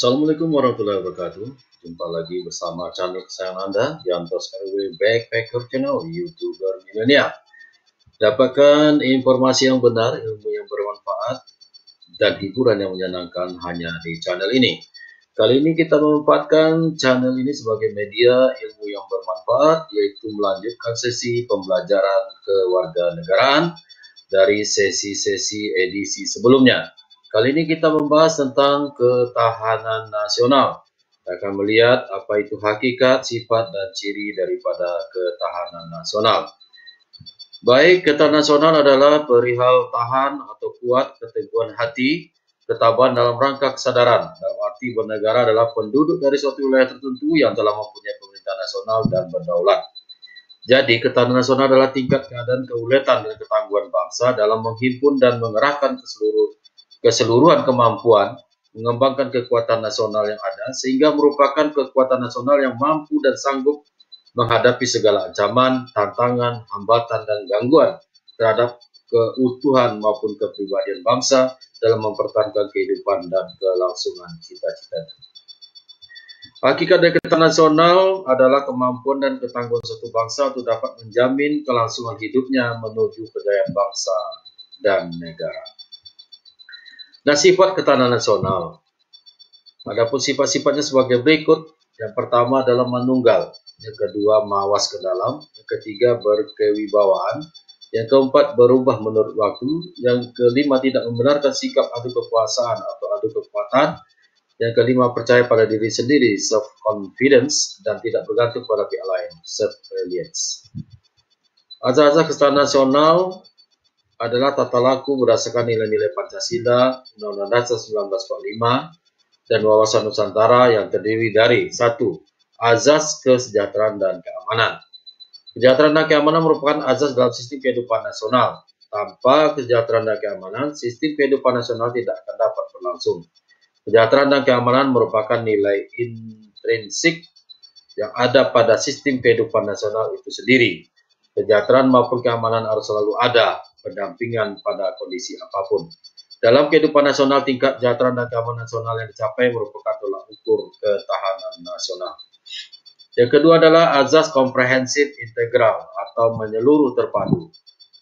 Assalamualaikum warahmatullahi wabarakatuh. Jumpa lagi bersama channel kesayangan Anda, Yantos RW Backpacker Channel, YouTuber milenial. Dapatkan informasi yang benar, ilmu yang bermanfaat, dan hiburan yang menyenangkan hanya di channel ini. Kali ini kita memanfaatkan channel ini sebagai media ilmu yang bermanfaat, yaitu melanjutkan sesi pembelajaran kewarganegaraan dari sesi-sesi edisi sebelumnya. Kali ini kita membahas tentang ketahanan nasional. Kita akan melihat apa itu hakikat, sifat, dan ciri daripada ketahanan nasional. Baik, ketahanan nasional adalah perihal tahan atau kuat keteguhan hati, ketabahan dalam rangka kesadaran. Dalam arti bernegara adalah penduduk dari suatu wilayah tertentu yang telah mempunyai pemerintahan nasional dan berdaulat. Jadi, ketahanan nasional adalah tingkat keadaan keuletan dan ketangguhan bangsa dalam menghimpun dan mengerahkan keseluruhan kemampuan, mengembangkan kekuatan nasional yang ada, sehingga merupakan kekuatan nasional yang mampu dan sanggup menghadapi segala ancaman, tantangan, hambatan, dan gangguan terhadap keutuhan maupun kepribadian bangsa dalam mempertahankan kehidupan dan kelangsungan cita-citanya. Hakikat dari ketahanan nasional adalah kemampuan dan ketangguhan suatu bangsa untuk dapat menjamin kelangsungan hidupnya menuju kejayaan bangsa dan negara. Nah, sifat ketahanan nasional. Adapun sifat-sifatnya sebagai berikut. Yang pertama adalah menunggal. Yang kedua, mawas ke dalam. Yang ketiga, berkewibawaan. Yang keempat, berubah menurut waktu. Yang kelima, tidak membenarkan sikap adu kekuasaan atau adu kekuatan. Yang kelima, percaya pada diri sendiri, self-confidence, dan tidak bergantung pada pihak lain, self-reliance. Azas-azas ketahanan nasional adalah tata laku berdasarkan nilai-nilai Pancasila, Undang-Undang Dasar 1945, dan wawasan Nusantara yang terdiri dari 1. Azas kesejahteraan dan keamanan. Kesejahteraan dan keamanan merupakan azas dalam sistem kehidupan nasional. Tanpa kesejahteraan dan keamanan, sistem kehidupan nasional tidak akan dapat berlangsung. Kesejahteraan dan keamanan merupakan nilai intrinsik yang ada pada sistem kehidupan nasional itu sendiri. Kesejahteraan maupun keamanan harus selalu ada pendampingan pada kondisi apapun. Dalam kehidupan nasional, tingkat kesejahteraan dan keamanan nasional yang dicapai merupakan tolak ukur ketahanan nasional. Yang kedua adalah azas komprehensif integral atau menyeluruh terpadu.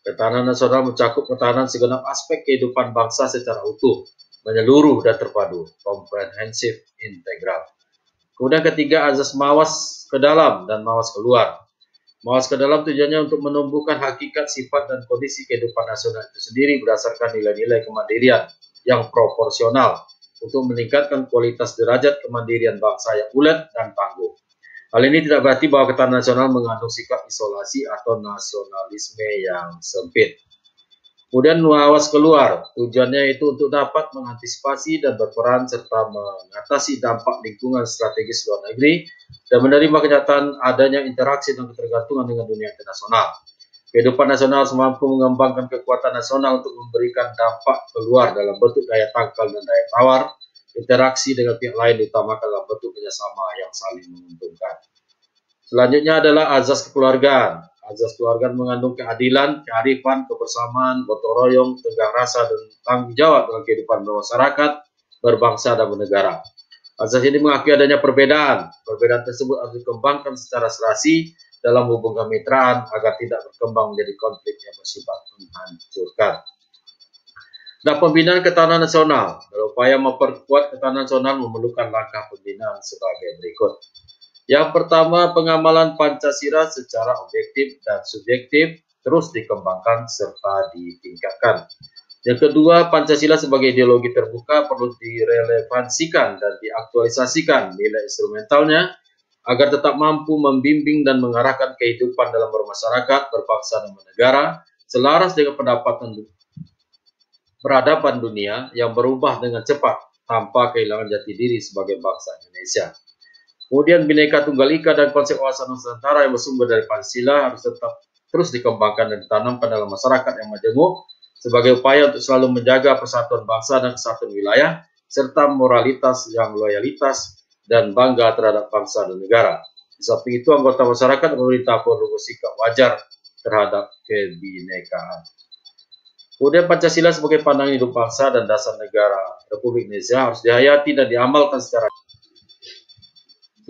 Ketahanan nasional mencakup ketahanan segenap aspek kehidupan bangsa secara utuh, menyeluruh dan terpadu, komprehensif integral. Kemudian ketiga, azas mawas ke dalam dan mawas keluar. Mawas ke dalam tujuannya untuk menumbuhkan hakikat, sifat, dan kondisi kehidupan nasional itu sendiri berdasarkan nilai-nilai kemandirian yang proporsional untuk meningkatkan kualitas derajat kemandirian bangsa yang ulet dan tangguh. Hal ini tidak berarti bahwa ketahanan nasional mengandung sikap isolasi atau nasionalisme yang sempit. Kemudian mawas keluar, tujuannya itu untuk dapat mengantisipasi dan berperan serta mengatasi dampak lingkungan strategis luar negeri dan menerima kenyataan adanya interaksi dan ketergantungan dengan dunia internasional. Kehidupan nasional semampu mengembangkan kekuatan nasional untuk memberikan dampak keluar dalam bentuk daya tangkal dan daya tawar, interaksi dengan pihak lain diutamakan dalam bentuk kerjasama yang saling menguntungkan. Selanjutnya adalah azas kekeluargaan. Azas keluarga mengandung keadilan, kearifan, kebersamaan, gotong royong, tegang rasa, dan tanggung jawab dalam kehidupan bermasyarakat, berbangsa, dan bernegara. Azas ini mengakui adanya perbedaan. Perbedaan tersebut harus dikembangkan secara serasi dalam hubungan kemitraan agar tidak berkembang menjadi konflik yang bersifat menghancurkan. Nah, pembinaan ketahanan nasional. Dalam upaya memperkuat ketahanan nasional memerlukan langkah pembinaan sebagai berikut. Yang pertama, pengamalan Pancasila secara objektif dan subjektif terus dikembangkan serta ditingkatkan. Yang kedua, Pancasila sebagai ideologi terbuka perlu direlevansikan dan diaktualisasikan nilai instrumentalnya agar tetap mampu membimbing dan mengarahkan kehidupan dalam bermasyarakat, berbangsa, dan bernegara selaras dengan peradaban dunia yang berubah dengan cepat tanpa kehilangan jati diri sebagai bangsa Indonesia. Kemudian Bhinneka Tunggal Ika dan konsep wawasan Nusantara yang bersumber dari Pancasila harus tetap terus dikembangkan dan ditanamkan dalam masyarakat yang majemuk sebagai upaya untuk selalu menjaga persatuan bangsa dan kesatuan wilayah serta moralitas yang loyalitas dan bangga terhadap bangsa dan negara. Di samping itu, anggota masyarakat dan pemerintah perlu bersikap wajar terhadap kebinekaan. Kemudian Pancasila sebagai pandangan hidup bangsa dan dasar negara Republik Indonesia harus dihayati dan diamalkan secara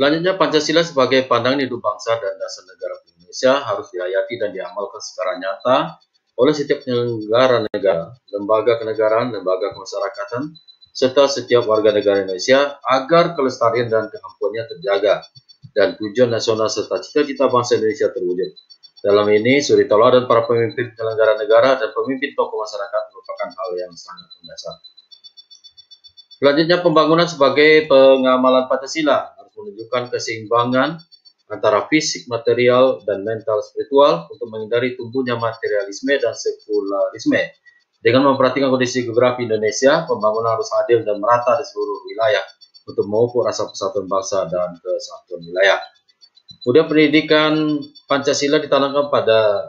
Selanjutnya, Pancasila sebagai pandangan hidup bangsa dan dasar negara Indonesia harus dihayati dan diamalkan secara nyata oleh setiap penyelenggara negara, lembaga kenegaraan, lembaga kemasyarakatan, serta setiap warga negara Indonesia agar kelestarian dan kemampuannya terjaga dan tujuan nasional serta cita-cita bangsa Indonesia terwujud. Dalam ini, suri tauladan para pemimpin penyelenggara negara dan pemimpin tokoh masyarakat merupakan hal yang sangat mendasar. Selanjutnya, pembangunan sebagai pengamalan Pancasila harus menunjukkan keseimbangan antara fisik, material, dan mental spiritual untuk menghindari tumbuhnya materialisme dan sekularisme. Dengan memperhatikan kondisi geografi Indonesia, pembangunan harus adil dan merata di seluruh wilayah untuk memupuk rasa persatuan bangsa dan kesatuan wilayah. Kemudian pendidikan Pancasila ditanamkan pada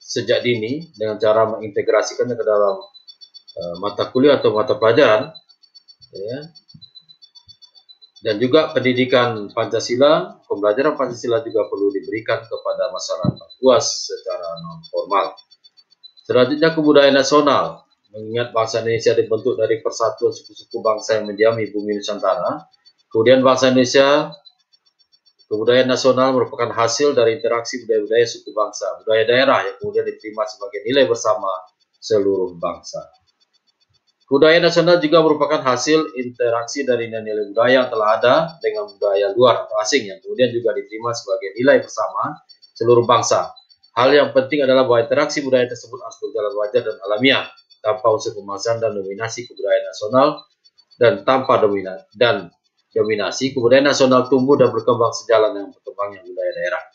sejak dini dengan cara mengintegrasikannya ke dalam mata kuliah atau mata pelajaran, ya. Dan juga pendidikan Pancasila, pembelajaran Pancasila juga perlu diberikan kepada masyarakat luas secara non-formal. Selanjutnya, kebudayaan nasional. Mengingat bangsa Indonesia dibentuk dari persatuan suku-suku bangsa yang mendiami bumi Nusantara, kemudian bangsa Indonesia, kebudayaan nasional merupakan hasil dari interaksi budaya-budaya suku bangsa, budaya daerah yang kemudian diterima sebagai nilai bersama seluruh bangsa. Budaya nasional juga merupakan hasil interaksi dari nilai budaya yang telah ada dengan budaya luar atau asing yang kemudian juga diterima sebagai nilai bersama seluruh bangsa. Hal yang penting adalah bahwa interaksi budaya tersebut harus berjalan wajar dan alamiah, tanpa unsur pemaksaan dan dominasi kebudayaan nasional, dan tanpa dominasi kebudayaan nasional tumbuh dan berkembang sejalan dengan berkembangnya budaya daerah.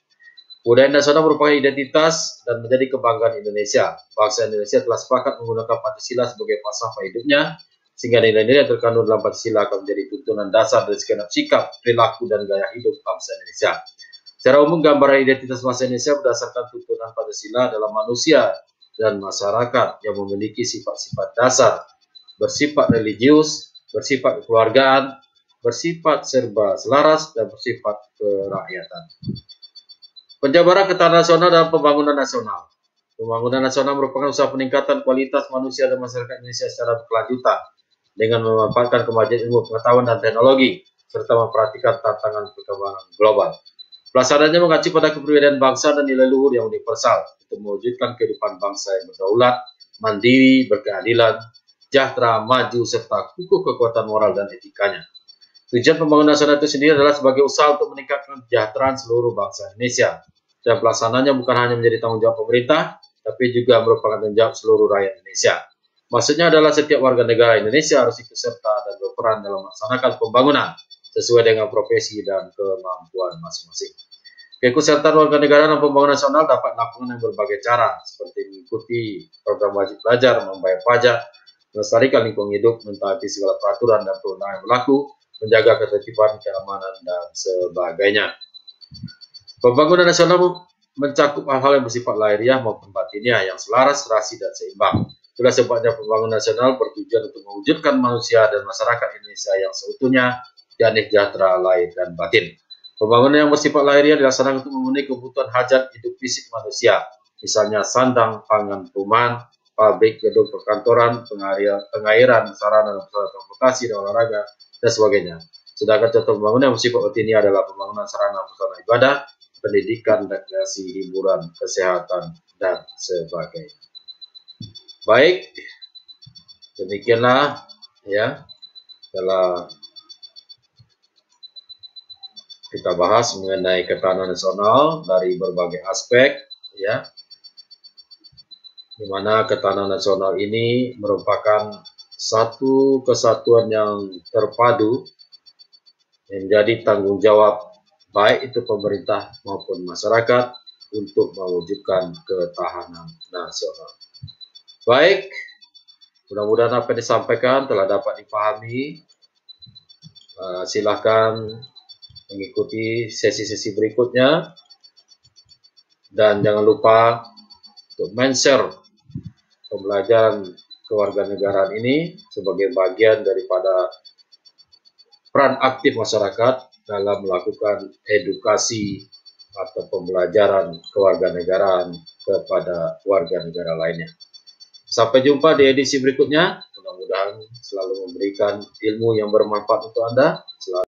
Budaya nasional merupakan identitas dan menjadi kebanggaan Indonesia. Bangsa Indonesia telah sepakat menggunakan Pancasila sebagai falsafah hidupnya, sehingga nilai-nilai yang terkandung dalam Pancasila akan menjadi tuntunan dasar dari segenap sikap, perilaku, dan gaya hidup bangsa Indonesia. Secara umum, gambaran identitas bangsa Indonesia berdasarkan tuntunan Pancasila adalah manusia dan masyarakat yang memiliki sifat-sifat dasar, bersifat religius, bersifat kekeluargaan, bersifat serba selaras, dan bersifat kerakyatan. Penjabaran ketahanan nasional dan pembangunan nasional. Pembangunan nasional merupakan usaha peningkatan kualitas manusia dan masyarakat Indonesia secara berkelanjutan dengan memanfaatkan kemajuan ilmu pengetahuan dan teknologi serta memperhatikan tantangan perkembangan global. Pelaksanaannya mengacu pada kepribadian bangsa dan nilai luhur yang universal untuk mewujudkan kehidupan bangsa yang berdaulat, mandiri, berkeadilan, sejahtera, maju, serta kukuh kekuatan moral dan etikanya. Tujuan pembangunan nasional itu sendiri adalah sebagai usaha untuk meningkatkan kesejahteraan seluruh bangsa Indonesia. Dan pelaksananya bukan hanya menjadi tanggung jawab pemerintah, tapi juga merupakan tanggung jawab seluruh rakyat Indonesia. Maksudnya adalah setiap warga negara Indonesia harus ikut serta dan berperan dalam melaksanakan pembangunan sesuai dengan profesi dan kemampuan masing-masing. Keikutsertaan warga negara dalam pembangunan nasional dapat dilakukan dengan berbagai cara, seperti mengikuti program wajib belajar, membayar pajak, melestarikan lingkungan hidup, mentaati segala peraturan dan perundangan yang berlaku, menjaga ketertiban, keamanan, dan sebagainya. Pembangunan nasional mencakup hal-hal yang bersifat lahiriah maupun batiniah yang selaras, serasi, dan seimbang. Itulah sebabnya pembangunan nasional bertujuan untuk mewujudkan manusia dan masyarakat Indonesia yang seutuhnya, yakni sejahtera lahir dan batin. Pembangunan yang bersifat lahiriah dilaksanakan untuk memenuhi kebutuhan hajat hidup fisik manusia, misalnya sandang, pangan, perumahan, pabrik, gedung perkantoran, pengairan, sarana dan transportasi dan olahraga, dan sebagainya. Sedangkan contoh pembangunan yang bersifat batiniah adalah pembangunan sarana prasarana ibadah, pendidikan, rekreasi, hiburan, kesehatan, dan sebagainya. Baik, demikianlah ya telah kita bahas mengenai ketahanan nasional dari berbagai aspek, ya, di mana ketahanan nasional ini merupakan satu kesatuan yang terpadu yang menjadi tanggung jawab baik itu pemerintah maupun masyarakat untuk mewujudkan ketahanan nasional. Baik, mudah-mudahan apa yang disampaikan telah dapat dipahami. Silahkan mengikuti sesi-sesi berikutnya. Dan jangan lupa untuk men-share pembelajaran kewarganegaraan ini sebagai bagian daripada peran aktif masyarakat dalam melakukan edukasi atau pembelajaran kewarganegaraan kepada warga negara lainnya. Sampai jumpa di edisi berikutnya. Mudah-mudahan selalu memberikan ilmu yang bermanfaat untuk Anda. Selalu